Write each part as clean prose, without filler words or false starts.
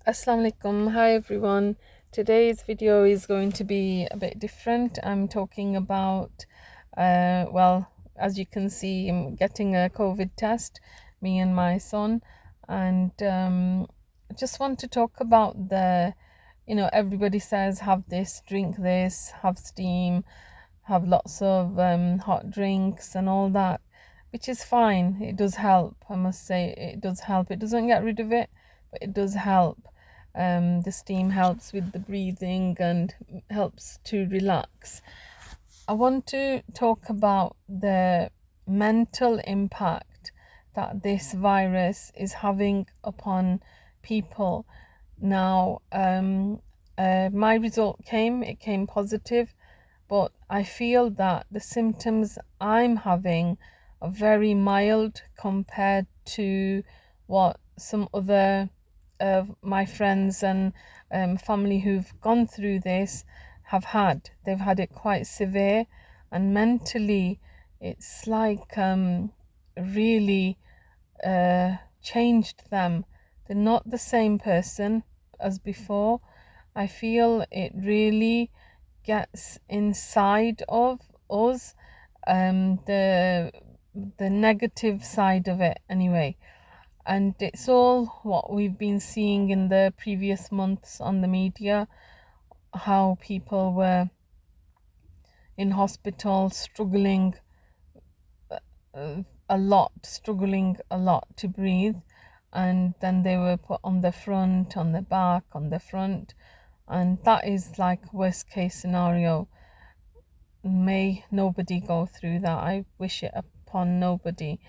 Assalamu alaikum. Hi everyone. Today's video is going to be a bit different. I'm talking about, as you can see, I'm getting a COVID test, me and my son, and I just want to talk about everybody says have this, drink this, have steam, have lots of hot drinks and all that, which is fine. It does help. I must say it does help. It doesn't get rid of it, but it does help. The steam helps with the breathing and helps to relax. I want to talk about the mental impact that this virus is having upon people. Now, my result it came positive, but I feel that the symptoms I'm having are very mild compared to what some other of my friends and family who've gone through this have had. They've had it quite severe, and mentally, it's like really changed them. They're not the same person as before. I feel it really gets inside of us, the negative side of it anyway. And it's all what we've been seeing in the previous months on the media, how people were in hospital struggling struggling a lot to breathe, and then they were put on the front, on the back, on the front, and that is like worst case scenario. May nobody go through that. I wish it upon nobody.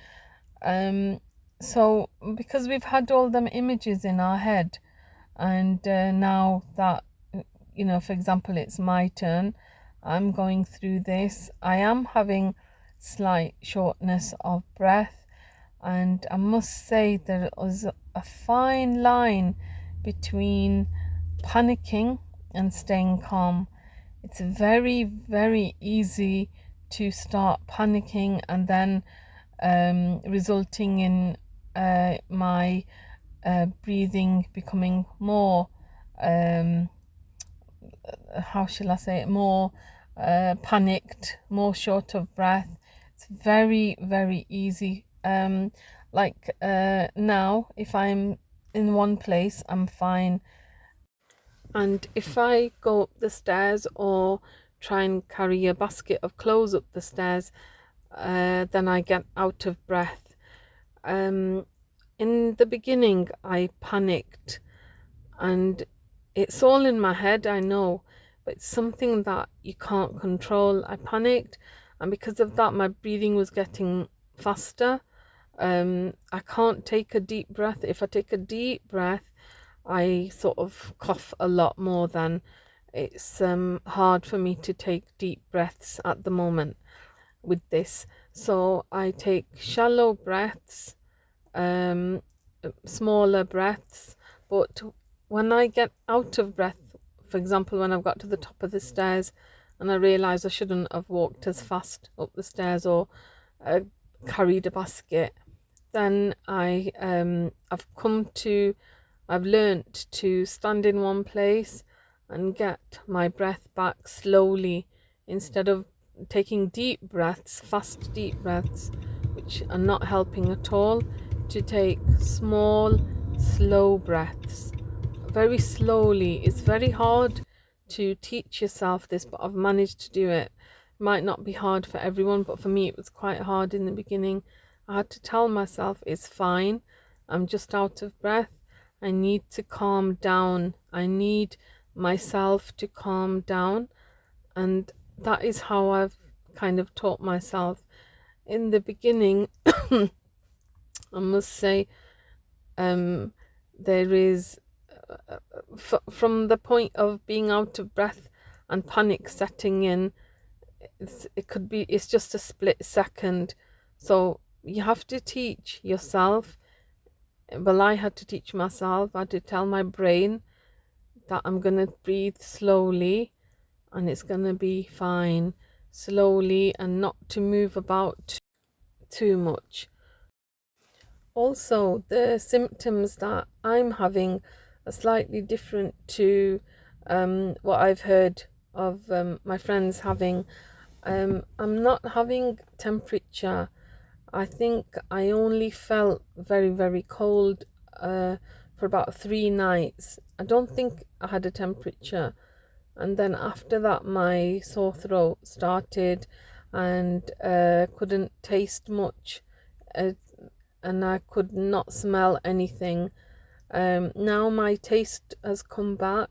So because we've had all them images in our head, and now that for example, it's my turn, I'm going through this, I am having slight shortness of breath, and I must say there is a fine line between panicking and staying calm. It's very, very easy to start panicking and then resulting in my breathing becoming more, how shall I say it, more panicked, more short of breath. It's very, very easy. Now, if I'm in one place, I'm fine. And if I go up the stairs or try and carry a basket of clothes up the stairs, then I get out of breath. In the beginning, I panicked, and it's all in my head, I know, but it's something that you can't control. I panicked, and because of that, my breathing was getting faster. I can't take a deep breath. If I take a deep breath, I sort of cough a lot more than. It's hard for me to take deep breaths at the moment with this. So I take shallow breaths, smaller breaths, but when I get out of breath, for example, when I've got to the top of the stairs and I realise I shouldn't have walked as fast up the stairs or carried a basket, then I've learnt to stand in one place and get my breath back slowly, instead of taking deep breaths, fast deep breaths, which are not helping at all, to take small, slow breaths, very slowly. It's very hard to teach yourself this, but I've managed to do it. It might not be hard for everyone, but for me it was quite hard in the beginning. I had to tell myself it's fine, I'm just out of breath, I need to calm down, I need myself to calm down. And that is how I've kind of taught myself. In the beginning, I must say, there is from the point of being out of breath and panic setting in, it's just a split second. So you have to teach yourself. Well, I had to teach myself. I had to tell my brain that I'm going to breathe slowly and it's going to be fine, slowly, and not to move about too much. Also, the symptoms that I'm having are slightly different to what I've heard of my friends having. I'm not having temperature. I think I only felt very, very cold for about 3 nights. I don't think I had a temperature. And then after that, my sore throat started and couldn't taste much, uh, and I could not smell anything. Now my taste has come back.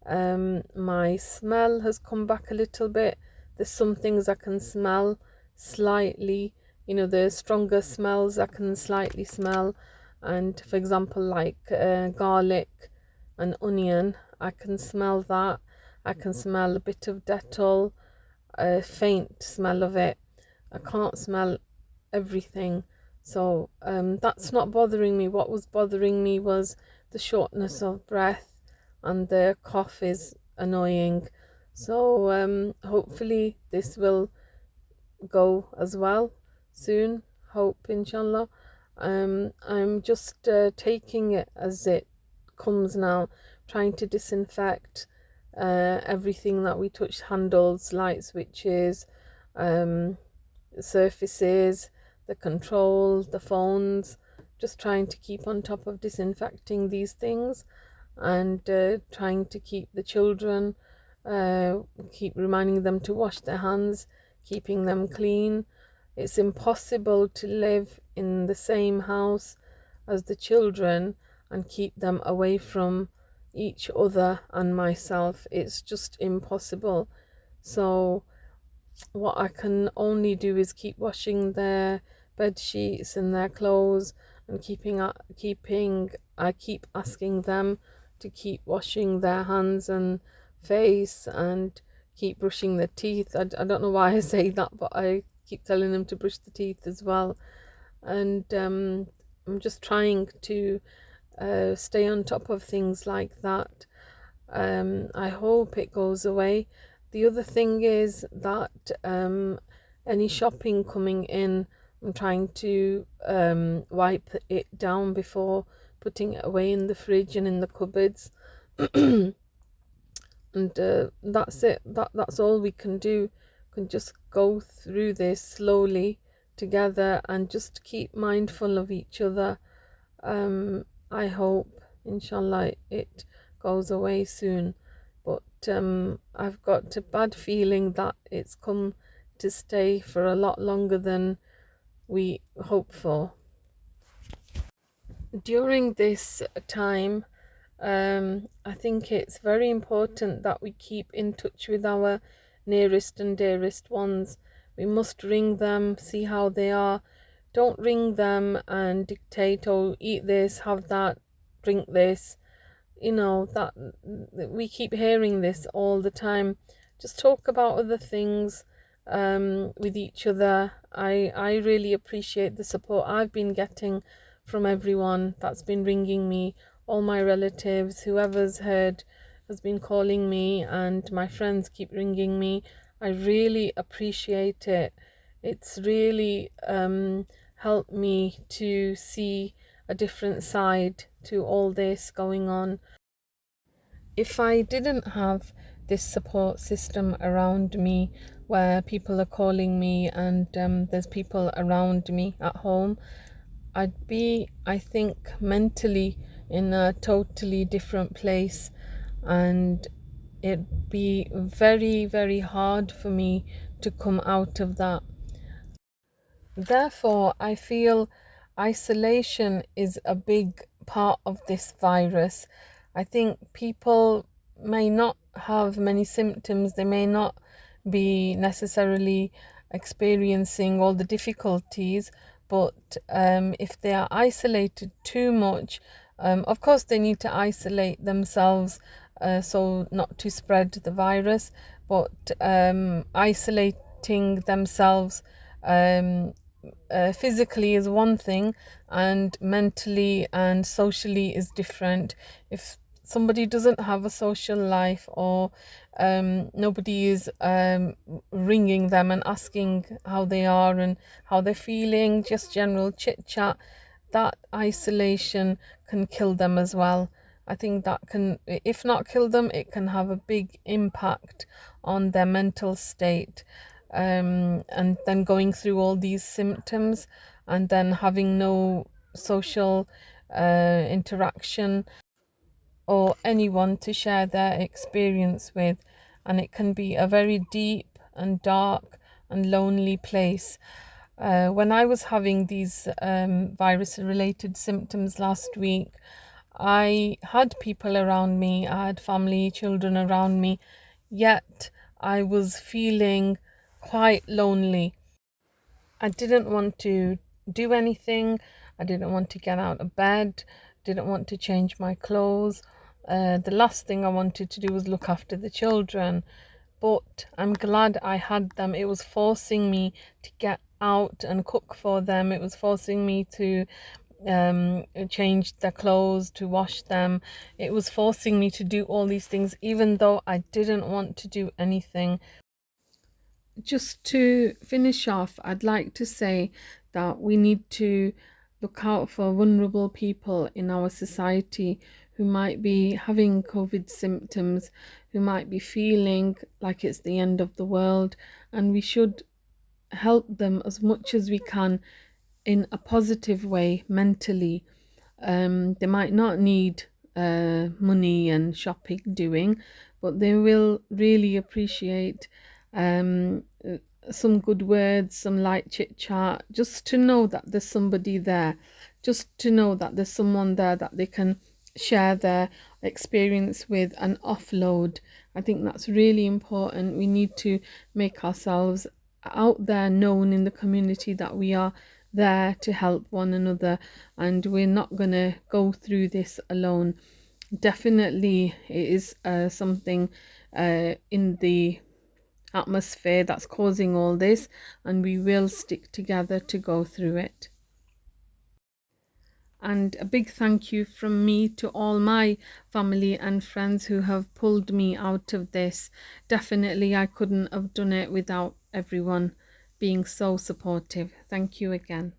My smell has come back a little bit. There's some things I can smell slightly, the stronger smells I can slightly smell. And for example, like garlic and onion, I can smell that. I can smell a bit of Dettol, a faint smell of it. I can't smell everything. So that's not bothering me. What was bothering me was the shortness of breath, and the cough is annoying. So hopefully this will go as well soon. Hope, inshallah. I'm just taking it as it comes now, trying to disinfect everything that we touch, handles, light switches, surfaces, the control, the phones, just trying to keep on top of disinfecting these things, and trying to keep the children, keep reminding them to wash their hands, keeping them clean. It's impossible to live in the same house as the children and keep them away from each other and myself. It's just impossible. So what I can only do is keep washing their bed sheets and their clothes, and I keep asking them to keep washing their hands and face, and keep brushing their teeth. I don't know why I say that, but I keep telling them to brush the teeth as well. And I'm just trying to stay on top of things like that. I hope it goes away. The other thing is that any shopping coming in, I'm trying to wipe it down before putting it away in the fridge and in the cupboards. And that's it. That's all we can do. We can just go through this slowly together and just keep mindful of each other. I hope, inshallah, it goes away soon. But I've got a bad feeling that it's come to stay for a lot longer than we hope for. During this time, I think it's very important that we keep in touch with our nearest and dearest ones. We must ring them, see how they are. Don't ring them and dictate, oh, eat this, have that, drink this. That we keep hearing this all the time. Just talk about other things with each other. I really appreciate the support I've been getting from everyone that's been ringing me, all my relatives, whoever's heard has been calling me, and my friends keep ringing me. I really appreciate it. It's really helped me to see a different side to all this going on. If I didn't have this support system around me, where people are calling me and there's people around me at home, I'd be, I think, mentally in a totally different place, and it'd be very, very hard for me to come out of that. Therefore, I feel isolation is a big part of this virus. I think people may not have many symptoms, they may not be necessarily experiencing all the difficulties, but if they are isolated too much, of course they need to isolate themselves so not to spread the virus, but isolating themselves physically is one thing, and mentally and socially is different. If somebody doesn't have a social life, or nobody is ringing them and asking how they are and how they're feeling, just general chit chat, that isolation can kill them as well. I think that can, if not kill them, it can have a big impact on their mental state. And then going through all these symptoms and then having no social interaction or anyone to share their experience with. And it can be a very deep and dark and lonely place. When I was having these virus related symptoms last week, I had people around me, I had family, children around me, yet I was feeling quite lonely. I didn't want to do anything. I didn't want to get out of bed, didn't want to change my clothes. The last thing I wanted to do was look after the children. But I'm glad I had them. It was forcing me to get out and cook for them. It was forcing me to change their clothes, to wash them. It was forcing me to do all these things, even though I didn't want to do anything. Just to finish off, I'd like to say that we need to look out for vulnerable people in our society who might be having COVID symptoms, who might be feeling like it's the end of the world, and we should help them as much as we can in a positive way mentally. They might not need money and shopping doing, but they will really appreciate some good words, some light chit chat, just to know that there's somebody there, just to know that there's someone there that they can share their experience with and offload. I think that's really important. We need to make ourselves out there known in the community that we are there to help one another and we're not going to go through this alone. Definitely it is something in the atmosphere that's causing all this, and we will stick together to go through it. And a big thank you from me to all my family and friends who have pulled me out of this. Definitely I couldn't have done it without everyone being so supportive. Thank you again.